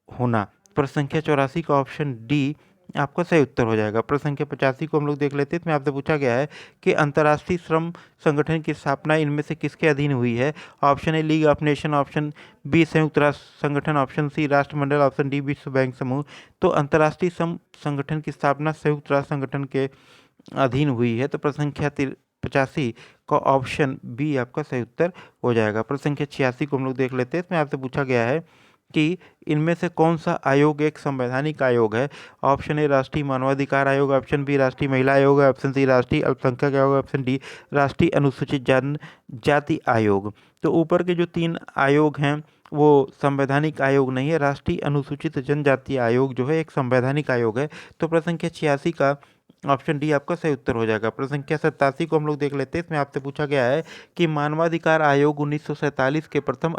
होना। प्रश्न संख्या 84 का ऑप्शन डी आपका सही उत्तर हो जाएगा। प्रश्न संख्या 85 को हम लोग देख लेते हैं। इसमें आपसे पूछा गया है कि अंतर्राष्ट्रीय श्रम संगठन की स्थापना इनमें से किसके अधीन हुई है। Option A League of Nation, option B संयुक्त राष्ट्र संगठन, ऑप्शन सी राष्ट्रमंडल, ऑप्शन डी विश्व बैंक समूह। तो अंतर्राष्ट्रीय श्रम संगठन की स्थापना संयुक्त राष्ट्र संगठन के अधीन हुई है। तो प्रश्न संख्या 85 का ऑप्शन बी आपका सही उत्तर हो जाएगा। प्रश्न संख्या 86 को हम लोग देख लेते हैं। इसमें आपसे पूछा गया है कि इनमें से कौन सा आयोग एक संवैधानिक आयोग है। ऑप्शन ए राष्ट्रीय मानवाधिकार आयोग, ऑप्शन बी राष्ट्रीय महिला आयोग, ऑप्शन सी राष्ट्रीय अल्पसंख्यक आयोग, ऑप्शन डी राष्ट्रीय अनुसूचित जनजाति आयोग। तो ऊपर के जो तीन आयोग हैं वो संवैधानिक आयोग नहीं है। राष्ट्रीय अनुसूचित जनजाति आयोग जो है एक संवैधानिक आयोग है। तो प्रश्न संख्या 86 का ऑप्शन डी आपका सही उत्तर हो जाएगा। प्रश्न संख्या 87 को हम लोग देख लेते हैं। इसमें आपसे पूछा गया है कि मानवाधिकार आयोग 1947 के प्रथम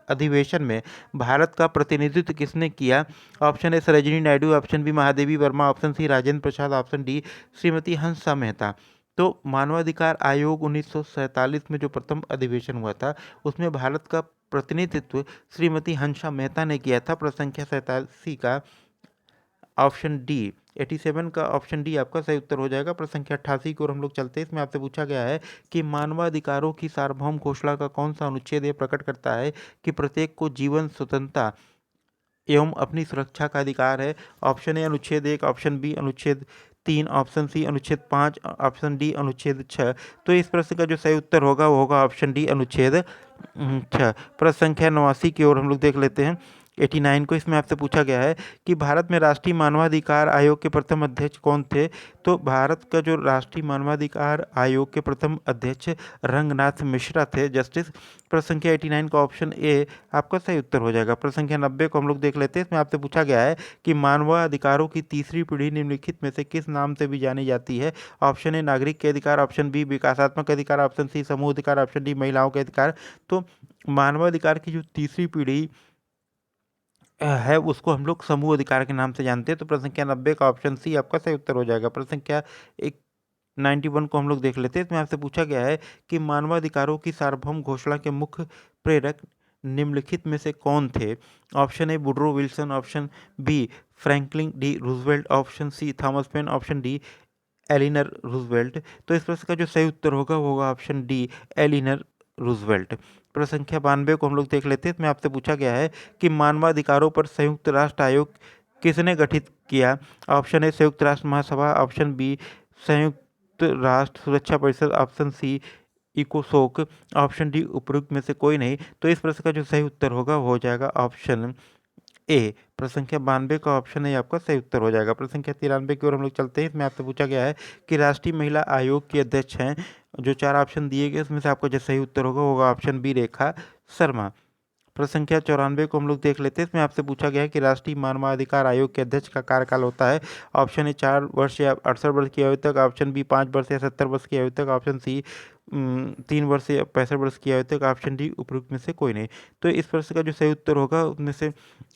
अधिवेशन में भारत का प्रतिनिधित्व किसने किया। Option A Sarojini Naidu, option B Mahadevi Verma, option C Rajendra Prasad, option D Shrimati Hansa Mehta. तो मानवाधिकार आयोग 1947 में जो प्रथम अधिवेशन हुआ था उसमें भारत का प्रतिनिधित्व श्रीमती हंसा मेहता ने किया था। प्रश्न संख्या 87 का ऑप्शन डी 87 का ऑप्शन डी आपका सही उत्तर हो जाएगा। प्रश्न संख्या 88 को हम लोग चलते हैं। इसमें आपसे पूछा गया है कि मानवाधिकारों की सार्वभौम घोषणा का कौन सा अनुच्छेद ये प्रकट करता है कि प्रत्येक को जीवन, स्वतंत्रता एवं अपनी सुरक्षा का अधिकार है। ऑप्शन ए अनुच्छेद 1, ऑप्शन बी अनुच्छेद 3, ऑप्शन सी अनुच्छेद 5, ऑप्शन डी अनुच्छेद 6। तो इस प्रश्न का जो सही उत्तर होगा वो होगा ऑप्शन डी अनुच्छेद 6। प्रश्न संख्या 89 की ओर हम लोग देख लेते हैं। 89 को इसमें आपसे पूछा गया है कि भारत में राष्ट्रीय मानवाधिकार आयोग के प्रथम अध्यक्ष कौन थे। तो भारत का जो राष्ट्रीय मानवाधिकार आयोग के प्रथम अध्यक्ष रंगनाथ मिश्रा थे, जस्टिस। प्रश्न संख्या 89 का ऑप्शन ए आपका सही उत्तर हो जाएगा। प्रश्न संख्या 90 को हम लोग देख लेते हैं। इसमें आपसे पूछा गया है कि मानवाधिकारों की तीसरी पीढ़ी निम्नलिखित में से किस नाम से भी जानी जाती है। ऑप्शन ए नागरिक के अधिकार, ऑप्शन बी विकासात्मक अधिकार, ऑप्शन सी समूह अधिकार, ऑप्शन डी महिलाओं के अधिकार। तो मानवाधिकार की जो तीसरी पीढ़ी है उसको हम लोग समूह अधिकार के नाम से जानते हैं। तो प्रश्न संख्या 90 का ऑप्शन सी आपका सही उत्तर हो जाएगा। प्रश्न संख्या 91 को हम लोग देख लेते हैं। इसमें आपसे पूछा गया है कि मानवाधिकारों की सार्वभौम घोषणा के मुख्य प्रेरक निम्नलिखित में से कौन थे। Option A Woodrow Wilson, option B Franklin D Roosevelt, option C Thomas Paine, option D Eleanor Roosevelt. तो इस प्रश्न का जो सही उत्तर होगा वो होगा ऑप्शन डी एलिनर रूजवेल्ट। प्रश्न संख्या 92 को हम लोग देख लेते हैं। इसमें आपसे पूछा गया है कि मानवाधिकारों पर संयुक्त राष्ट्र आयोग किसने गठित किया। ऑप्शन ए संयुक्त राष्ट्र महासभा, ऑप्शन बी संयुक्त राष्ट्र सुरक्षा परिषद, ऑप्शन सी इकोसोक, ऑप्शन डी उपयुक्त में से कोई नहीं। तो इस प्रश्न का जो सही उत्तर होगा वो हो जाएगा ऑप्शन ए। प्रश्न संख्या 92 का ऑप्शन ए आपका सही उत्तर हो जाएगा। प्रश्न संख्या 93 की ओर हम लोग चलते हैं। इसमें आपसे पूछा गया है कि राष्ट्रीय महिला आयोग के अध्यक्ष हैं। जो चार ऑप्शन दिए गए उसमें से आपका जो सही उत्तर होगा ऑप्शन बी रेखा शर्मा। प्रश्न संख्या 94 को हम लोग देख लेते हैं। इसमें आपसे पूछा गया है कि राष्ट्रीय मानवाधिकार आयोग के अध्यक्ष का कार्यकाल होता है। ऑप्शन ए 4 वर्ष या 68 वर्ष की आयु तक, ऑप्शन बी 5 वर्ष या 70 वर्ष की आयु तक, ऑप्शन सी 3 वर्ष या 65 वर्ष की आयु तक, ऑप्शन डी उपयुक्त में से कोई नहीं। तो इस प्रश्न का जो सही उत्तर होगा उसमें से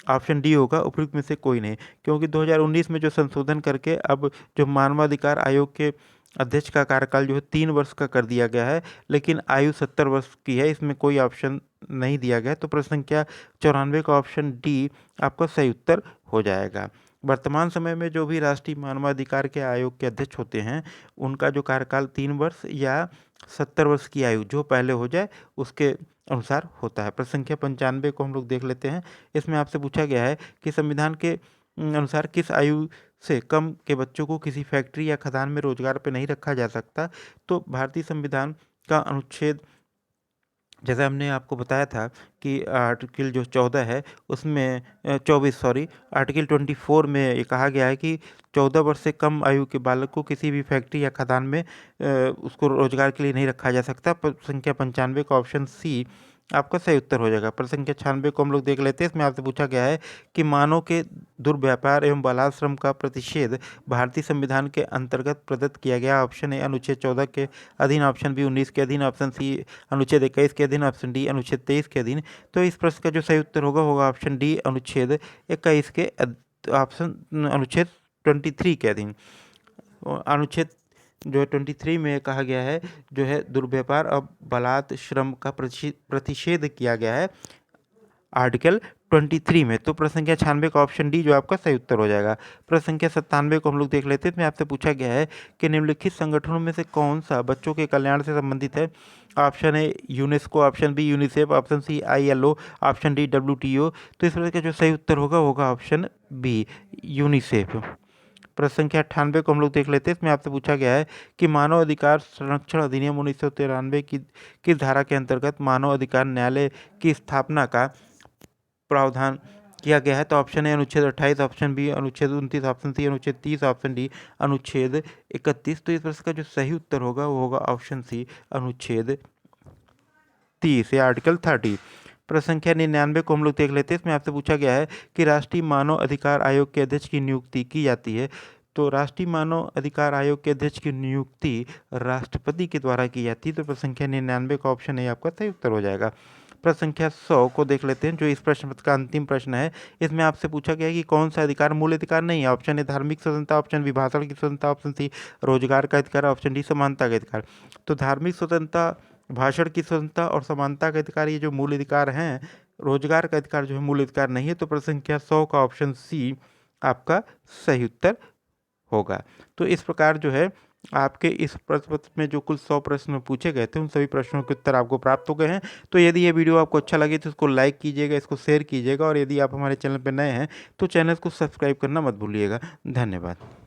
ऑप्शन डी होगा उपयुक्त में से कोई नहीं, क्योंकि 2019 में जो संशोधन करके अब जो मानवाधिकार आयोग के अध्यक्ष का कार्यकाल जो है 3 वर्ष का कर दिया गया है, लेकिन आयु 70 वर्ष की है। इसमें कोई ऑप्शन नहीं दिया गया। तो प्रश्न संख्या 94 का ऑप्शन डी आपका सही उत्तर हो जाएगा। वर्तमान समय में जो भी राष्ट्रीय मानवाधिकार के आयोग के अध्यक्ष होते हैं उनका जो कार्यकाल 3 वर्ष या 70 वर्ष की आयु जो पहले हो जाए उसके अनुसार होता है। प्रश्न संख्या 95 को हम लोग देख लेते हैं। इसमें आपसे पूछा गया है कि संविधान के अनुसार किस आयु से कम के बच्चों को किसी फैक्ट्री या खदान में रोजगार पर नहीं रखा जा सकता। तो भारतीय संविधान का अनुच्छेद, जैसे हमने आपको बताया था कि आर्टिकल जो 14 है उसमें 24 सॉरी, आर्टिकल 24 में ये कहा गया है कि 14 वर्ष से कम आयु के बालक को किसी भी फैक्ट्री या खदान में उसको रोजगार के लिए नहीं रखा जा सकता। संख्या 95 का ऑप्शन सी आपका सही उत्तर हो जाएगा। प्रश्न संख्या 96 को हम लोग देख लेते हैं। इसमें आपसे पूछा गया है कि मानव के दुर्व्यापार एवं बालात श्रम का प्रतिषेध भारतीय संविधान के अंतर्गत प्रदत्त किया गया। ऑप्शन ए अनुच्छेद 14 के अधीन, ऑप्शन बी 19 के अधीन, ऑप्शन सी अनुच्छेद 21 के अधीन, ऑप्शन डी अनुच्छेद 23 के अधीन। तो इस प्रश्न का जो सही उत्तर होगा ऑप्शन डी अनुच्छेद 21 के ऑप्शन अनुच्छेद 23 के अधीन। अनुच्छेद जो 23 में कहा गया है जो है दुर्व्यापार और बालात श्रम का प्रतिषेध किया गया है आर्टिकल 23 में। तो प्रश्न संख्या 96 का ऑप्शन डी जो आपका सही उत्तर हो जाएगा। प्रश्न संख्या 97 को हम लोग देख लेते हैं। इसमें आपसे पूछा गया है कि निम्नलिखित संगठनों में से कौन सा बच्चों के कल्याण से संबंधित है। Option A UNESCO, option B UNICEF, option C ILO, option D WTO। तो इस प्रकार का जो सही उत्तर होगा ऑप्शन बी यूनिसेफ। प्रश्न संख्या 98 को हम लोग देख लेते हैं। इसमें आपसे पूछा गया है कि मानव अधिकार संरक्षण अधिनियम 1993 की किस धारा के अंतर्गत मानव अधिकार न्यायालय की स्थापना का प्रावधान किया गया है। तो ऑप्शन ए अनुच्छेद 28, ऑप्शन बी अनुच्छेद 29, ऑप्शन सी अनुच्छेद 30, ऑप्शन डी अनुच्छेद 31। तो इस प्रश्न का जो सही उत्तर होगा वो होगा ऑप्शन सी अनुच्छेद 30 या आर्टिकल 30। प्रश्न संख्या 99 को हम लोग देख लेते हैं। इसमें आपसे पूछा गया है कि राष्ट्रीय मानव अधिकार आयोग के अध्यक्ष की नियुक्ति की जाती है। तो राष्ट्रीय मानव अधिकार आयोग के अध्यक्ष की नियुक्ति राष्ट्रपति के द्वारा की जाती है। तो प्रश्न संख्या 99 का ऑप्शन ए आपका सही उत्तर हो जाएगा। प्रश्न संख्या 100 को देख लेते हैं जो इस प्रश्न पत्र का अंतिम प्रश्न है। इसमें आपसे पूछा गया है कि कौन सा अधिकार मूल अधिकार नहीं है। ऑप्शन ए धार्मिक स्वतंत्रता, ऑप्शन बी भाषण की स्वतंत्रता, ऑप्शन सी रोजगार का अधिकार, ऑप्शन डी समानता का अधिकार। तो धार्मिक स्वतंत्रता, भाषण की स्वतंत्रता और समानता का अधिकार ये जो मूल अधिकार हैं, रोजगार का अधिकार जो है मूल अधिकार नहीं है। तो प्रश्न संख्या 100 का ऑप्शन सी आपका सही उत्तर होगा। तो इस प्रकार जो है आपके इस प्रश्न पत्र में जो कुल 100 प्रश्न पूछे गए थे उन सभी प्रश्नों के उत्तर आपको प्राप्त हो गए हैं। तो यदि ये वीडियो आपको अच्छा लगे तो इसको लाइक कीजिएगा, इसको शेयर कीजिएगा और यदि आप हमारे चैनल पर नए हैं तो चैनल को सब्सक्राइब करना मत भूलिएगा। धन्यवाद।